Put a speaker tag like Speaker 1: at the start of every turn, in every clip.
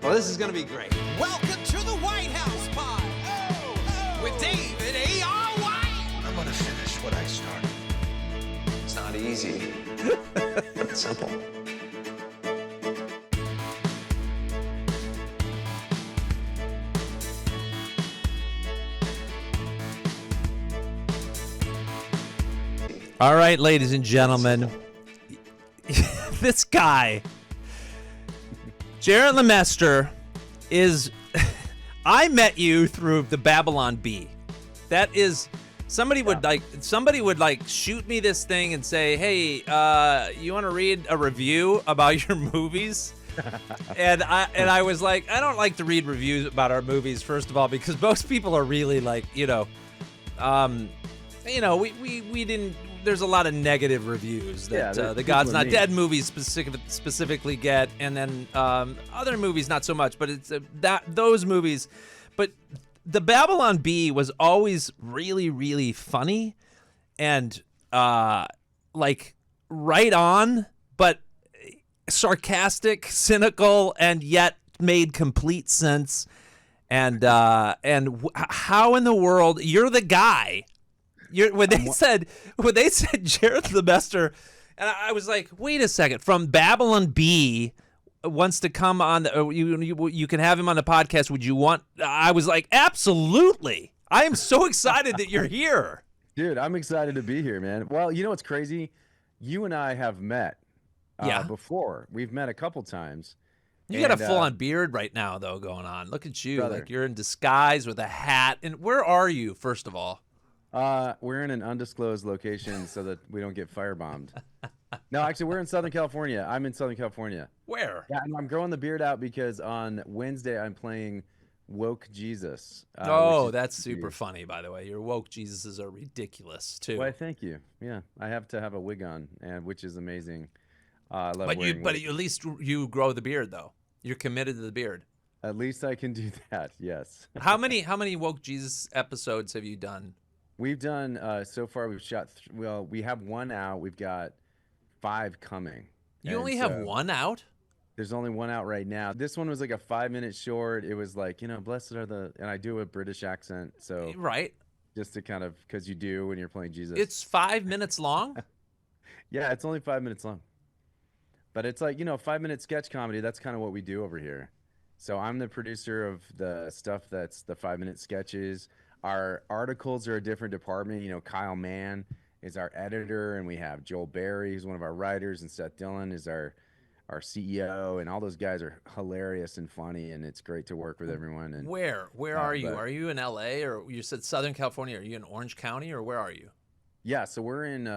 Speaker 1: Well, this is going to be great.
Speaker 2: Welcome to the White House Pod with David A.R.
Speaker 3: I'm gonna finish what I started.
Speaker 1: It's not easy, but it's simple.
Speaker 4: All right, ladies and gentlemen, this guy, Jarret LeMaster, is. I met you through the Babylon Bee. That is, somebody would like shoot me this thing and say, "Hey, you want to read a review about your movies?" and I was like, I don't like to read reviews about our movies, first of all, because most people are really like, we didn't. There's a lot of negative reviews that the God's Not Dead movies specifically get, and then other movies not so much. But it's those movies. But the Babylon Bee was always really, really funny, and like right on, but sarcastic, cynical, and yet made complete sense. And how in the world you're the guy? When they said Jarret LeMaster, and I was like, wait a second, from Babylon Bee wants to come on, you can have him on the podcast. Would you want? I was like, absolutely. I am so excited that you're here.
Speaker 5: Dude, I'm excited to be here, man. Well, you know what's crazy? You and I have met before. We've met a couple times.
Speaker 4: You got a full-on beard right now, though, going on. Look at you. Brother. Like you're in disguise with a hat. And where are you, first of all?
Speaker 5: We're in an undisclosed location so that we don't get firebombed. No, actually, we're in Southern California. I'm in Southern California.
Speaker 4: Where?
Speaker 5: Yeah, and I'm growing the beard out because on Wednesday I'm playing Woke Jesus.
Speaker 4: That's super funny, by the way. Your Woke Jesuses are ridiculous, too.
Speaker 5: Why, thank you. Yeah, I have to have a wig on, which is amazing. I love
Speaker 4: but
Speaker 5: wearing wigs.
Speaker 4: At least you grow the beard, though. You're committed to the beard.
Speaker 5: At least I can do that, yes.
Speaker 4: How many Woke Jesus episodes have you done?
Speaker 5: We've done, so far we've shot, we have one out. We've got 5 coming.
Speaker 4: You only have one out?
Speaker 5: There's only one out right now. This one was like a 5-minute short. It was like, blessed are the, and I do a British accent. So
Speaker 4: right.
Speaker 5: Just to kind of, because you do when you're playing Jesus.
Speaker 4: It's 5 minutes long?
Speaker 5: Yeah, it's only 5 minutes long. But it's like, 5-minute sketch comedy. That's kind of what we do over here. So I'm the producer of the stuff that's the 5-minute sketches. Our articles are a different department. Kyle Mann is our editor, and we have Joel Berry, who's one of our writers, and Seth Dillon is our CEO, and all those guys are hilarious and funny, and it's great to work with everyone. And
Speaker 4: where are you? Are you in LA, or you said Southern California? Are you in Orange County, or where are you?
Speaker 5: Yeah, so we're in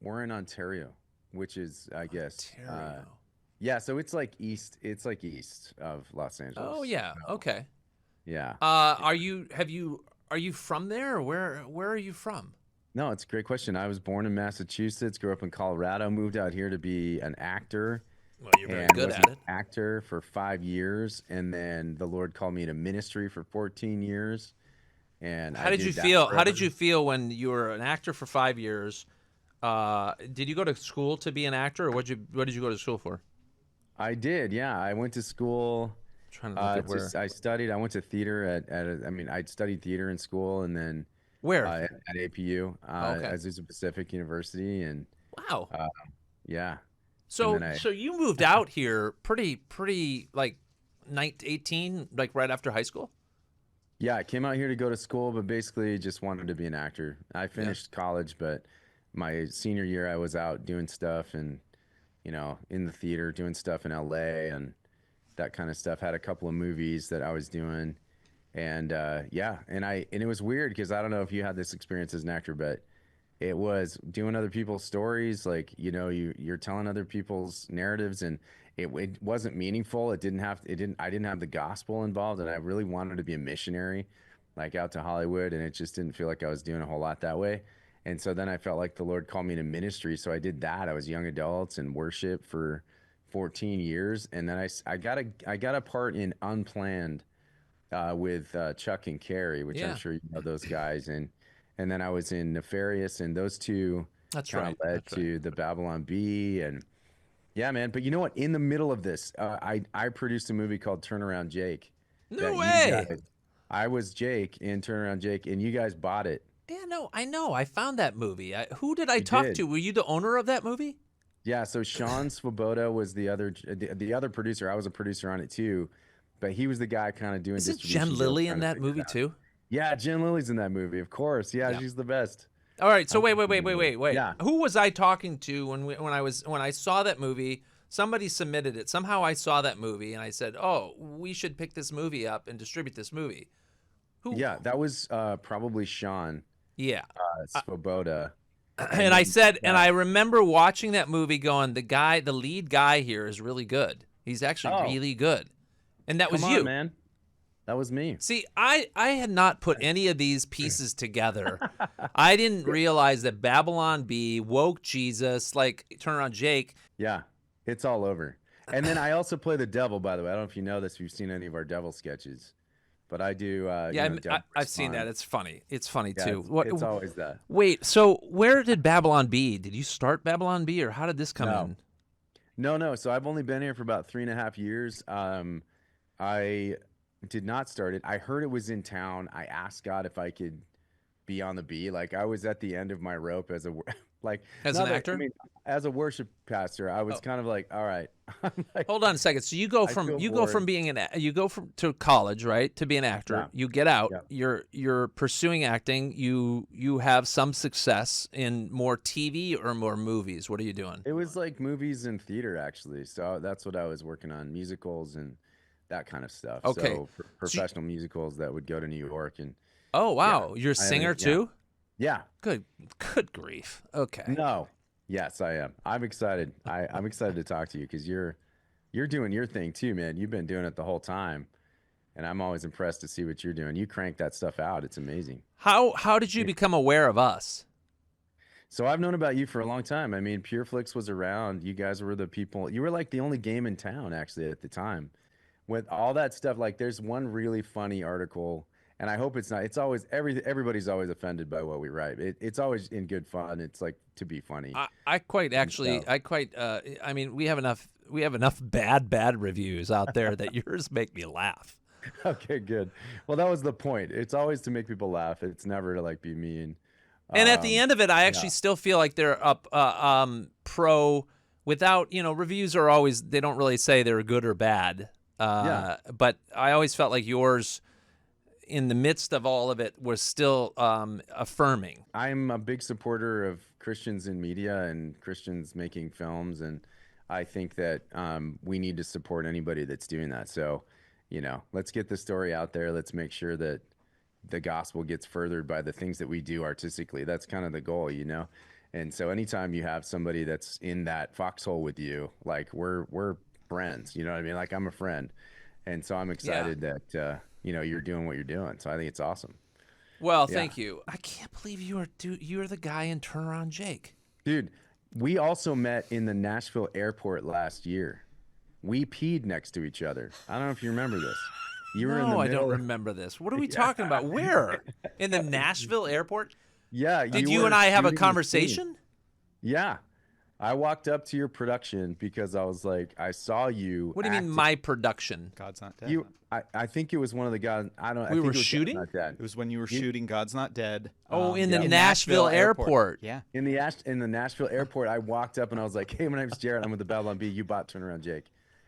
Speaker 5: Ontario, which is, I guess,
Speaker 4: Ontario.
Speaker 5: Yeah, so it's like east. It's like east of Los Angeles.
Speaker 4: Oh yeah, okay.
Speaker 5: Yeah.
Speaker 4: Are you from there, or where are you from?
Speaker 5: No, it's a great question. I was born in Massachusetts, grew up in Colorado, moved out here to be an actor.
Speaker 4: Well, you're very good at it.
Speaker 5: Actor for 5 years, and then the Lord called me to ministry for 14 years. And
Speaker 4: how did you feel? How did you feel when you were an actor for 5 years? Did you go to school to be an actor, or what did you go to school for?
Speaker 5: I did, yeah. I went to school.
Speaker 4: Trying to look at where
Speaker 5: I studied. I went to theater I'd studied theater in school, and then
Speaker 4: where
Speaker 5: at APU, Azusa Pacific University, and
Speaker 4: wow,
Speaker 5: yeah.
Speaker 4: So you moved out here pretty like 18, like right after high school.
Speaker 5: Yeah, I came out here to go to school, but basically just wanted to be an actor. I finished college, but my senior year I was out doing stuff and in the theater doing stuff in LA and that kind of stuff. Had a couple of movies that I was doing, and and it was weird because I don't know if you had this experience as an actor, but it was doing other people's stories. Like you're telling other people's narratives, and it wasn't meaningful. I didn't have the gospel involved, and I really wanted to be a missionary, like out to Hollywood, and it just didn't feel like I was doing a whole lot that way. And so then I felt like the Lord called me to ministry, so I did that. I was young adults and worship for 14 years, and then I got a part in Unplanned with Chuck and Carrie, which I'm sure you know those guys, and then I was in Nefarious, and those two led to the Babylon Bee, and Yeah, man. But you know what? In the middle of this, I produced a movie called Turnaround Jake.
Speaker 4: No
Speaker 5: that
Speaker 4: way.
Speaker 5: I was Jake in Turnaround Jake, and you guys bought it.
Speaker 4: Yeah, no, I know. I found that movie. Who did I
Speaker 5: You
Speaker 4: talk
Speaker 5: did.
Speaker 4: to? Were you the owner of that movie?
Speaker 5: Yeah. So Sean Swoboda was the other producer. I was a producer on it too, but he was the guy kind of doing
Speaker 4: Isn't
Speaker 5: distribution
Speaker 4: Jen
Speaker 5: deals,
Speaker 4: Lilly
Speaker 5: trying
Speaker 4: in
Speaker 5: to
Speaker 4: that
Speaker 5: figure it
Speaker 4: movie
Speaker 5: out.
Speaker 4: too?
Speaker 5: Yeah, Jen Lilly's in that movie, of course. Yeah,
Speaker 4: Yeah.
Speaker 5: she's the best.
Speaker 4: All right, so
Speaker 5: I'm
Speaker 4: wait.
Speaker 5: Yeah.
Speaker 4: Who was I talking to when I saw that movie? Somebody submitted it. Somehow I saw that movie and I said, "Oh, we should pick this movie up and distribute this movie." Who?
Speaker 5: Yeah, that was probably Sean
Speaker 4: Yeah.
Speaker 5: Swoboda.
Speaker 4: And I said, and I remember watching that movie going, the lead guy here is really good. He's actually
Speaker 5: Oh.
Speaker 4: really good. And that was
Speaker 5: Come
Speaker 4: you.
Speaker 5: on, man. That was me.
Speaker 4: See, I had not put any of these pieces together. I didn't realize that Babylon Bee, Woke Jesus, like Turnaround Jake.
Speaker 5: Yeah, it's all over. And then I also play the devil, by the way. I don't know if you know this, if you've seen any of our devil sketches, but I do.
Speaker 4: I've seen that. It's funny. It's funny
Speaker 5: Yeah,
Speaker 4: too.
Speaker 5: it's always that.
Speaker 4: Wait, so where did Babylon Bee? Did you start Babylon Bee, or how did this come in?
Speaker 5: No. So I've only been here for about 3.5 years. I did not start it. I heard it was in town. I asked God if I could be on the Bee. Like I was at the end of my rope as a
Speaker 4: As an actor?
Speaker 5: I mean, as a worship pastor, I was kind of like, all right. I'm like,
Speaker 4: Hold on a second. So you go from being to college, right, to be an actor.
Speaker 5: Yeah.
Speaker 4: You get out.
Speaker 5: Yeah.
Speaker 4: You're pursuing acting. You have some success in more TV or more movies. What are you doing?
Speaker 5: It was like movies and theater, actually. So that's what I was working on, musicals and that kind of stuff.
Speaker 4: Okay.
Speaker 5: So professional musicals that would go to New York and.
Speaker 4: Oh wow,
Speaker 5: Yeah,
Speaker 4: you're a singer too?
Speaker 5: Yeah.
Speaker 4: Good grief. Okay.
Speaker 5: No. Yes, I am. I'm excited. I'm excited to talk to you because you're doing your thing too, man. You've been doing it the whole time, and I'm always impressed to see what you're doing. You crank that stuff out. It's amazing.
Speaker 4: How did you become aware of us?
Speaker 5: So I've known about you for a long time. I mean, Pure Flix was around. You guys were the people. You were like the only game in town actually at the time. With all that stuff, like there's one really funny article. And I hope it's not. It's always everybody's always offended by what we write. It's always in good fun. It's like to be funny.
Speaker 4: I mean, we have enough bad reviews out there that yours make me laugh.
Speaker 5: Okay, good. Well, that was the point. It's always to make people laugh. It's never to like be mean.
Speaker 4: And at the end of it, I actually still feel like they're pro. Without reviews are always, they don't really say they're good or bad. But I always felt like yours, in the midst of all of it, was still affirming.
Speaker 5: I'm a big supporter of Christians in media and Christians making films, and I think that we need to support anybody that's doing that. So, let's get the story out there. Let's make sure that the gospel gets furthered by the things that we do artistically. That's kind of the goal, And so anytime you have somebody that's in that foxhole with you, like we're friends, you know what I mean? Like I'm a friend. And so I'm excited that you're doing what you're doing. So I think it's awesome.
Speaker 4: Well, thank you. I can't believe you're the guy in Turnaround Jake.
Speaker 5: Dude, we also met in the Nashville airport last year. We peed next to each other. I don't know if you remember this. You were in the middle.
Speaker 4: I don't remember this. What are we talking about? Where? In the Nashville airport?
Speaker 5: Yeah.
Speaker 4: Did you and I have a conversation?
Speaker 5: Yeah. I walked up to your production because I was like, I saw you.
Speaker 4: What do you mean, my production?
Speaker 6: God's Not Dead.
Speaker 5: I think it was one of the guys. I don't.
Speaker 4: We
Speaker 5: I think
Speaker 4: were
Speaker 5: it was
Speaker 4: shooting?
Speaker 5: God's Not Dead.
Speaker 6: It was when you were shooting God's Not Dead.
Speaker 4: Oh, in the Nashville airport.
Speaker 6: Yeah.
Speaker 5: In the Nashville airport, I walked up and I was like, "Hey, my name's Jarret. I'm with the Babylon Bee. You bought Turnaround Jake."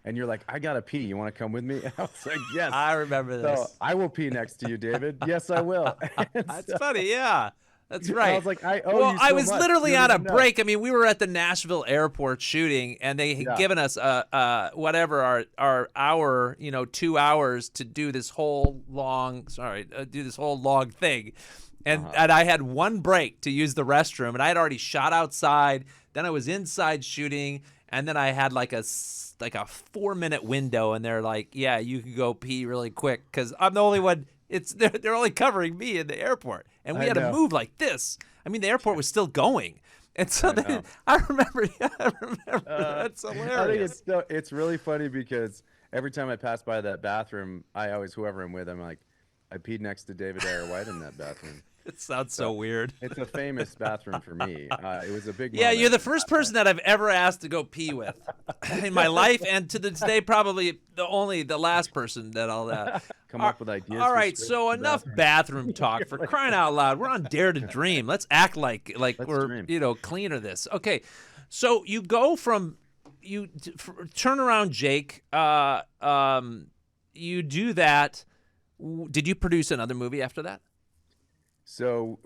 Speaker 5: And you're like, "I gotta pee. You want to come with me?" And I was like, "Yes."
Speaker 4: I remember this.
Speaker 5: So I will pee next to you, David. Yes, I will.
Speaker 4: That's funny. Yeah. That's right.
Speaker 5: I was like, I owe you so
Speaker 4: I was
Speaker 5: much.
Speaker 4: literally
Speaker 5: You
Speaker 4: on
Speaker 5: don't
Speaker 4: a
Speaker 5: even know.
Speaker 4: break. I mean, we were at the Nashville airport shooting, and they had given us whatever our hour, 2 hours to do this whole long thing, and I had one break to use the restroom, and I had already shot outside. Then I was inside shooting, and then I had like a 4-minute window, and they're like, "Yeah, you can go pee really quick," because I'm the only one. They're only covering me in the airport, and we had to move like this. I mean, the airport was still going, and so I remember. Yeah, I remember. That's hilarious.
Speaker 5: I think it's really funny because every time I pass by that bathroom, I always, whoever I'm with, I'm like, I peed next to David A.R. White in that bathroom.
Speaker 4: It sounds so weird.
Speaker 5: It's a famous bathroom for me. It was a big
Speaker 4: Yeah,
Speaker 5: moment.
Speaker 4: you're the first person that I've ever asked to go pee with in my life, and to this day, probably the last person that I'll
Speaker 5: come up with ideas.
Speaker 4: All
Speaker 5: for
Speaker 4: right,
Speaker 5: scripts
Speaker 4: so
Speaker 5: for
Speaker 4: enough
Speaker 5: bathrooms.
Speaker 4: bathroom talk for crying out loud. We're on Dare to Dream. Let's act like
Speaker 5: Let's
Speaker 4: we're
Speaker 5: dream.
Speaker 4: cleaner this. Okay, so you go from turn around, Jake. You do that. Did you produce another movie after that?
Speaker 5: So,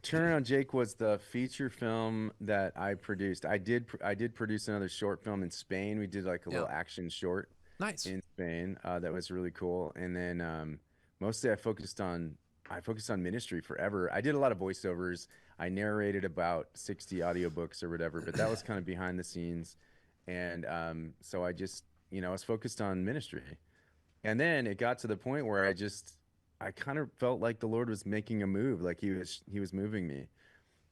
Speaker 5: Turn Around Jake was the feature film that I produced. I did produce another short film in Spain. We did like a little action short
Speaker 4: Nice.
Speaker 5: in Spain. That was really cool. And then mostly I focused on ministry forever. I did a lot of voiceovers. I narrated about 60 audiobooks or whatever, but that was kind of behind the scenes. And so I just, I was focused on ministry. And then it got to the point where I kind of felt like the Lord was making a move, like he was moving me.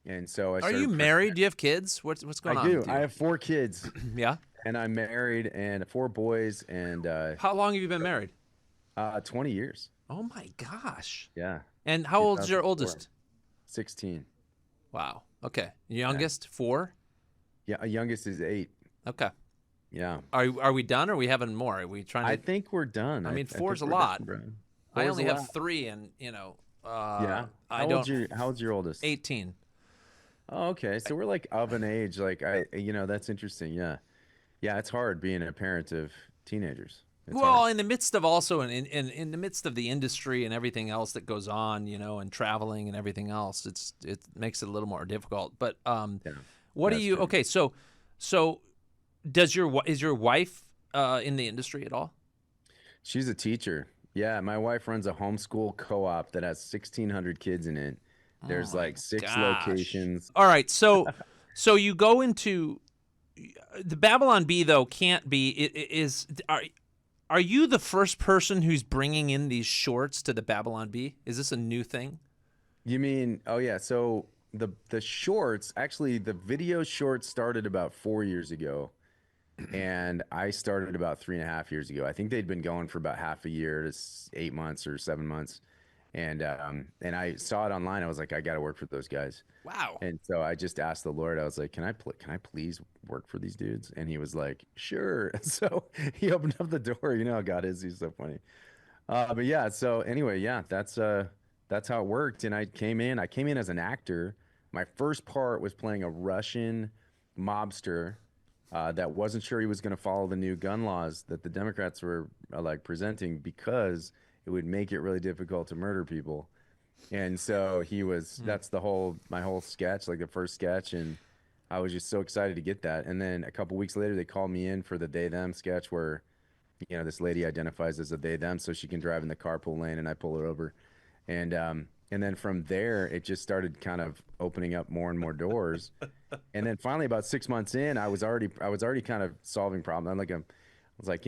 Speaker 5: And so I
Speaker 4: Are
Speaker 5: started
Speaker 4: you married? Do you have kids? What's going on?
Speaker 5: I do.
Speaker 4: with you?
Speaker 5: I have 4 kids.
Speaker 4: Yeah.
Speaker 5: And I'm married and 4 boys and
Speaker 4: How long have you been married?
Speaker 5: 20 years.
Speaker 4: Oh my gosh.
Speaker 5: Yeah.
Speaker 4: And how old's your
Speaker 5: 2004.
Speaker 4: oldest?
Speaker 5: 16.
Speaker 4: Wow. Okay. Youngest 4.
Speaker 5: Yeah, youngest is 8.
Speaker 4: Okay.
Speaker 5: Yeah.
Speaker 4: Are we done? Or are we having more? Are we trying to?
Speaker 5: I think we're done.
Speaker 4: I mean,
Speaker 5: think
Speaker 4: 4's a
Speaker 5: we're
Speaker 4: lot.
Speaker 5: done, bro.
Speaker 4: I
Speaker 5: 4's
Speaker 4: only
Speaker 5: a
Speaker 4: have
Speaker 5: lot.
Speaker 4: 3, and
Speaker 5: Yeah.
Speaker 4: I
Speaker 5: How old's
Speaker 4: don't.
Speaker 5: your oldest?
Speaker 4: 18.
Speaker 5: Oh, okay. So we're like of an age. Like that's interesting. Yeah. Yeah, it's hard being a parent of teenagers. It's
Speaker 4: Well,
Speaker 5: hard.
Speaker 4: in the midst of also in the midst of the industry and everything else that goes on, and traveling and everything else, it makes it a little more difficult. But
Speaker 5: Yeah,
Speaker 4: what do
Speaker 5: that's
Speaker 4: you?
Speaker 5: true.
Speaker 4: Okay, so is your wife in the industry at all?
Speaker 5: She's a teacher. Yeah, my wife runs a homeschool co-op that has 1,600 kids in it. There's like 6
Speaker 4: Gosh.
Speaker 5: locations.
Speaker 4: All right, so you go into the Babylon Bee though can't be are you the first person who's bringing in these shorts to the Babylon Bee? Is this a new thing?
Speaker 5: You mean, oh yeah, so the shorts, actually the video shorts started about 4 years ago. And I started about 3.5 years ago. I think they'd been going for about half a year to 8 months or 7 months. And I saw it online. I was like, I got to work for those guys.
Speaker 4: Wow.
Speaker 5: And so I just asked the Lord. I was like, can I please work for these dudes? And he was like, sure. And so he opened up the door. You know how God is. He's so funny. But yeah. So anyway, yeah, that's how it worked. And I came in as an actor. My first part was playing a Russian mobster that wasn't sure he was going to follow the new gun laws that the Democrats were presenting because it would make it really difficult to murder people. And so that's my whole sketch, like the first sketch. And I was just so excited to get that. And then a couple weeks later, they called me in for the they them sketch where, this lady identifies as a they them so she can drive in the carpool lane and I pull her over. And then from there, it just started kind of opening up more and more doors. And then finally, about 6 months in, I was already kind of solving problems. I was like,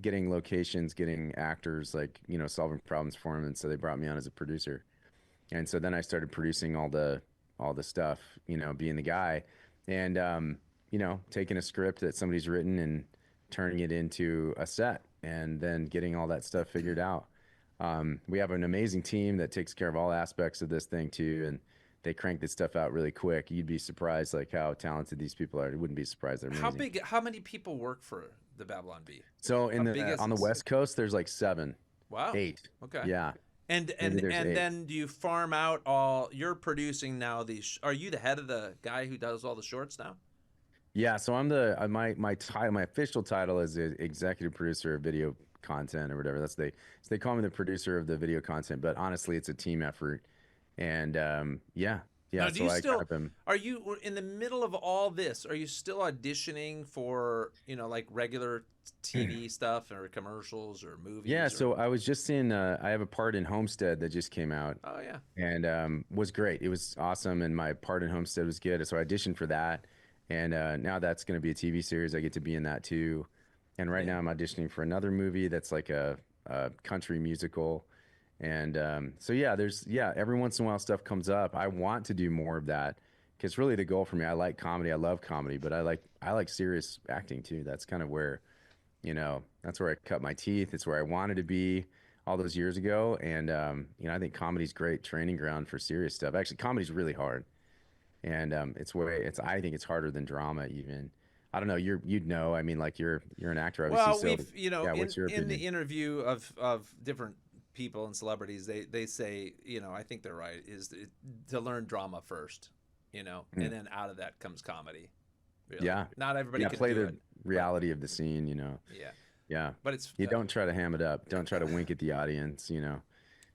Speaker 5: getting locations, getting actors, solving problems for them. And so they brought me on as a producer. And so then I started producing all the stuff, being the guy, and taking a script that somebody's written and turning it into a set, and then getting all that stuff figured out. We have an amazing team that takes care of all aspects of this thing too, and they crank this stuff out really quick. You'd be surprised how talented these people are. You wouldn't be surprised. They're amazing.
Speaker 4: How many people work for the Babylon Bee?
Speaker 5: So
Speaker 4: How big is
Speaker 5: on the
Speaker 4: this?
Speaker 5: West Coast, there's like 7.
Speaker 4: Wow.
Speaker 5: 8.
Speaker 4: Okay.
Speaker 5: Yeah.
Speaker 4: And
Speaker 5: Maybe there's 8.
Speaker 4: then do you farm out all? You're producing now these. Are you the head of the guy who does all the shorts now?
Speaker 5: Yeah, so I'm my title, my official title is executive producer of video content or whatever. They call me the producer of the video content, but honestly, it's a team effort. And yeah.
Speaker 4: Now, do
Speaker 5: So
Speaker 4: you
Speaker 5: I
Speaker 4: still
Speaker 5: kind of
Speaker 4: are you in the middle of all this? Are you still auditioning for like regular TV stuff or commercials or movies?
Speaker 5: Yeah,
Speaker 4: or-
Speaker 5: so I was just in. I have a part in Homestead that just came out.
Speaker 4: Oh yeah.
Speaker 5: And was great. It was awesome, and my part in Homestead was good. So I auditioned for that, and now that's going to be a TV series. I get to be in that too. And right now I'm auditioning for another movie that's like a country musical. And so every once in a while stuff comes up. I want to do more of that because really the goal for me. I like comedy. I love comedy, but I like serious acting too. That's kind of where, that's where I cut my teeth. It's where I wanted to be. all those years ago. And, I think comedy's great training ground for serious stuff. Actually, comedy's really hard. And I think it's harder than drama even. I don't know. You'd know. I mean, like you're an actor, obviously.
Speaker 4: Well,
Speaker 5: So, what's your
Speaker 4: in
Speaker 5: opinion?
Speaker 4: the interview of different people and celebrities, they say, I think they're right, is to learn drama first, and then out of that comes comedy. Really.
Speaker 5: Yeah.
Speaker 4: Not everybody can
Speaker 5: play
Speaker 4: do
Speaker 5: the
Speaker 4: it.
Speaker 5: reality of the scene,
Speaker 4: Yeah.
Speaker 5: Yeah.
Speaker 4: But it's
Speaker 5: You don't try to ham it up. Don't try to wink at the audience,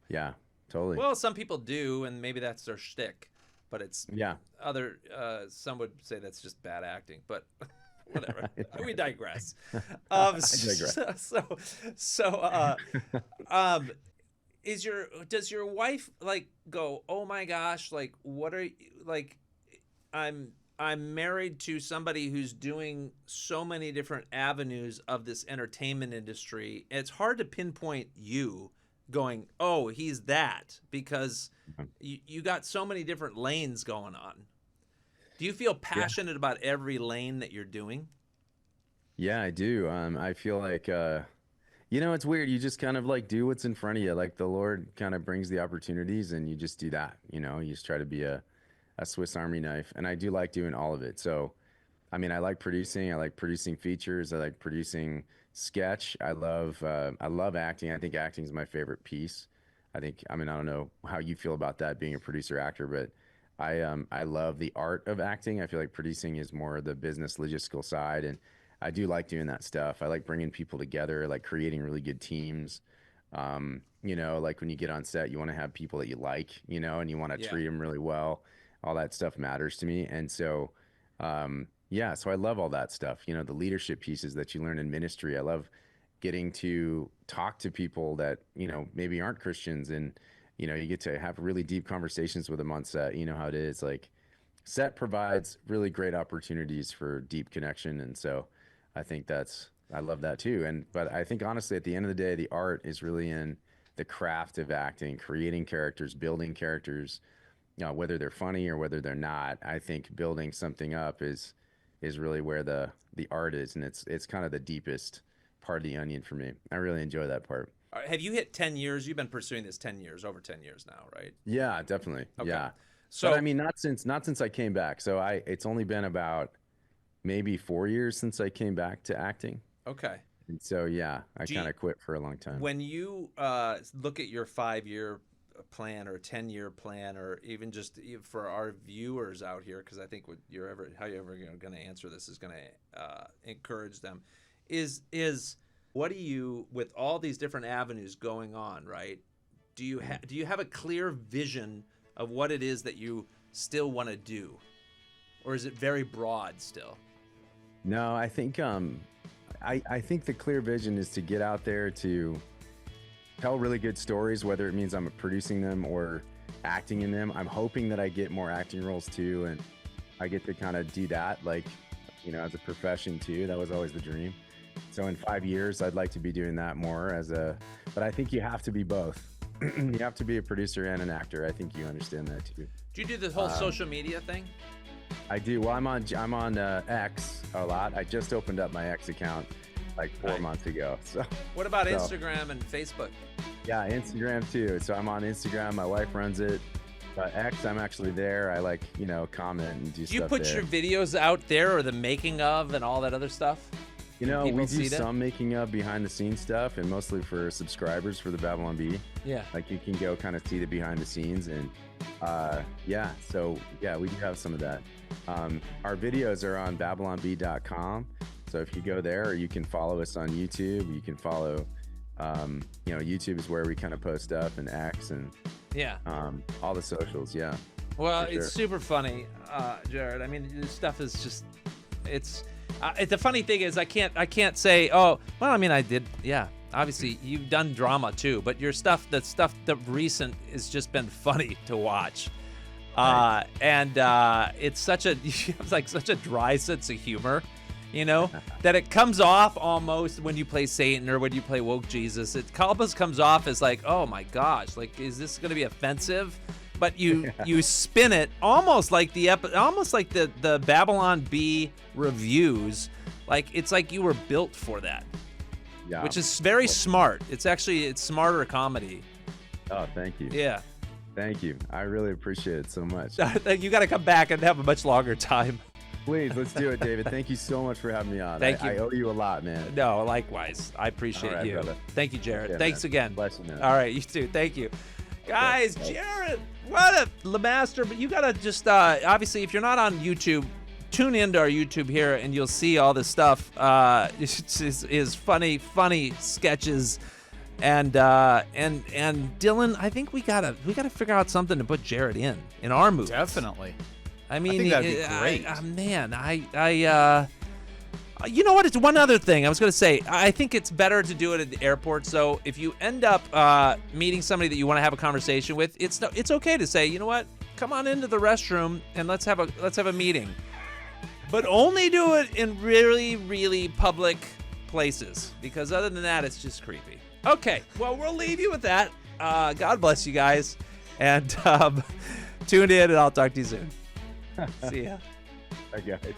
Speaker 5: Yeah, totally.
Speaker 4: Well, some people do, and maybe that's their shtick. But it's some would say that's just bad acting, but whatever. We digress.
Speaker 5: I digress.
Speaker 4: Does your wife go, oh my gosh, what are you, I'm married to somebody who's doing so many different avenues of this entertainment industry. It's hard to pinpoint you going, oh, he's that, because you got so many different lanes going on. Do you feel passionate about every lane that you're doing?
Speaker 5: Yeah, I do. I feel like, it's weird. You just kind of do what's in front of you. Like the Lord kind of brings the opportunities and you just do that. You just try to be a Swiss Army knife. And I do like doing all of it. So, I like producing. I like producing features. I like producing sketch. I love acting. I think acting is my favorite piece. I don't know how you feel about that being a producer actor, but I love the art of acting. I feel like producing is more the business logistical side, and I do like doing that stuff. I like bringing people together, like creating really good teams. Like when you get on set, you want to have people that you like, and you want to treat them really well. All that stuff matters to me. And so, so I love all that stuff, the leadership pieces that you learn in ministry. I love getting to talk to people that, maybe aren't Christians, and, you get to have really deep conversations with them on set. You know how it is. Like, set provides really great opportunities for deep connection. And so I think I love that too. But I think honestly, at the end of the day, the art is really in the craft of acting, creating characters, building characters, whether they're funny or whether they're not. I think building something up is really where the art is, and it's kind of the deepest part of the onion for me. I really enjoy that part.
Speaker 4: Have you hit 10 years? You've been pursuing this 10 years, over 10 years now, right?
Speaker 5: Yeah, definitely.
Speaker 4: Okay.
Speaker 5: Yeah.
Speaker 4: So
Speaker 5: but not since I came back. So it's only been about maybe 4 years since I came back to acting.
Speaker 4: Okay.
Speaker 5: And so I kind of quit for a long time.
Speaker 4: When you look at your 5-year plan or 10-year plan, or even just for our viewers out here, because I think how you're ever going to answer this is going to encourage them, is what do you, with all these different avenues going on, right? Do you have a clear vision of what it is that you still want to do, or is it very broad still?
Speaker 5: No, I think I think the clear vision is to get out there to tell really good stories, whether it means I'm producing them or acting in them. I'm hoping that I get more acting roles too, and I get to kind of do that, as a profession too. That was always the dream. So in 5 years, I'd like to be doing that more but I think you have to be both. You have to be a producer and an actor. I think you understand that too.
Speaker 4: Do you do the whole social media thing?
Speaker 5: I do. Well, I'm on X a lot. I just opened up my X account 4 months ago. So
Speaker 4: what about Instagram and Facebook?
Speaker 5: Yeah, Instagram too. So I'm on Instagram. My wife runs it. X, I'm actually there. I comment and do stuff.
Speaker 4: Do you put
Speaker 5: there.
Speaker 4: your videos out there, or the making of and all that other stuff?
Speaker 5: We do some making of behind the scenes stuff, and mostly for subscribers for the Babylon Bee.
Speaker 4: Yeah.
Speaker 5: You can go kind of see the behind the scenes, and we do have some of that. Our videos are on babylonbee.com. So if you go there, or you can follow us on YouTube. You can follow, YouTube is where we kind of post stuff, and X, and all the socials. Yeah.
Speaker 4: Well, it's super funny, Jarret. I mean, this stuff is just, the funny thing is I can't say, oh, well, I mean, I did. Yeah. Obviously you've done drama too, but your stuff, the recent has just been funny to watch.
Speaker 5: Right.
Speaker 4: It's such a dry sense of humor, that it comes off almost when you play Satan or when you play Woke Jesus. It almost comes off as oh my gosh, is this going to be offensive? But you spin it almost like the Babylon Bee reviews, it's like you were built for that.
Speaker 5: Yeah.
Speaker 4: which is very smart. It's smarter comedy.
Speaker 5: Oh, thank you.
Speaker 4: Yeah.
Speaker 5: Thank you. I really appreciate it so much.
Speaker 4: You got to come back and have a much longer time.
Speaker 5: Please, let's do it, David. Thank you so much for having me on.
Speaker 4: Thank you.
Speaker 5: I owe you a lot, man.
Speaker 4: No, likewise. I appreciate
Speaker 5: All right,
Speaker 4: you.
Speaker 5: brother.
Speaker 4: Thank you, Jarret.
Speaker 5: Okay,
Speaker 4: Thanks
Speaker 5: man.
Speaker 4: again.
Speaker 5: Bless you, man.
Speaker 4: All right, you too. Thank you. Guys, Jarret, what a LeMaster. But you got to just, obviously, if you're not on YouTube, tune into our YouTube here and you'll see all this stuff. Is funny sketches. And Dylan, I think we gotta figure out something to put Jarret in our movie.
Speaker 6: Definitely.
Speaker 4: I mean,
Speaker 6: think that'd be great.
Speaker 4: You know what? It's one other thing I was going to say. I think it's better to do it at the airport. So if you end up meeting somebody that you want to have a conversation with, it's okay to say, you know what? Come on into the restroom and let's have a meeting. But only do it in really, really public places, because other than that, it's just creepy. Okay, well, we'll leave you with that. God bless you guys, and tune in, and I'll talk to you soon. See ya.
Speaker 5: Bye, guys.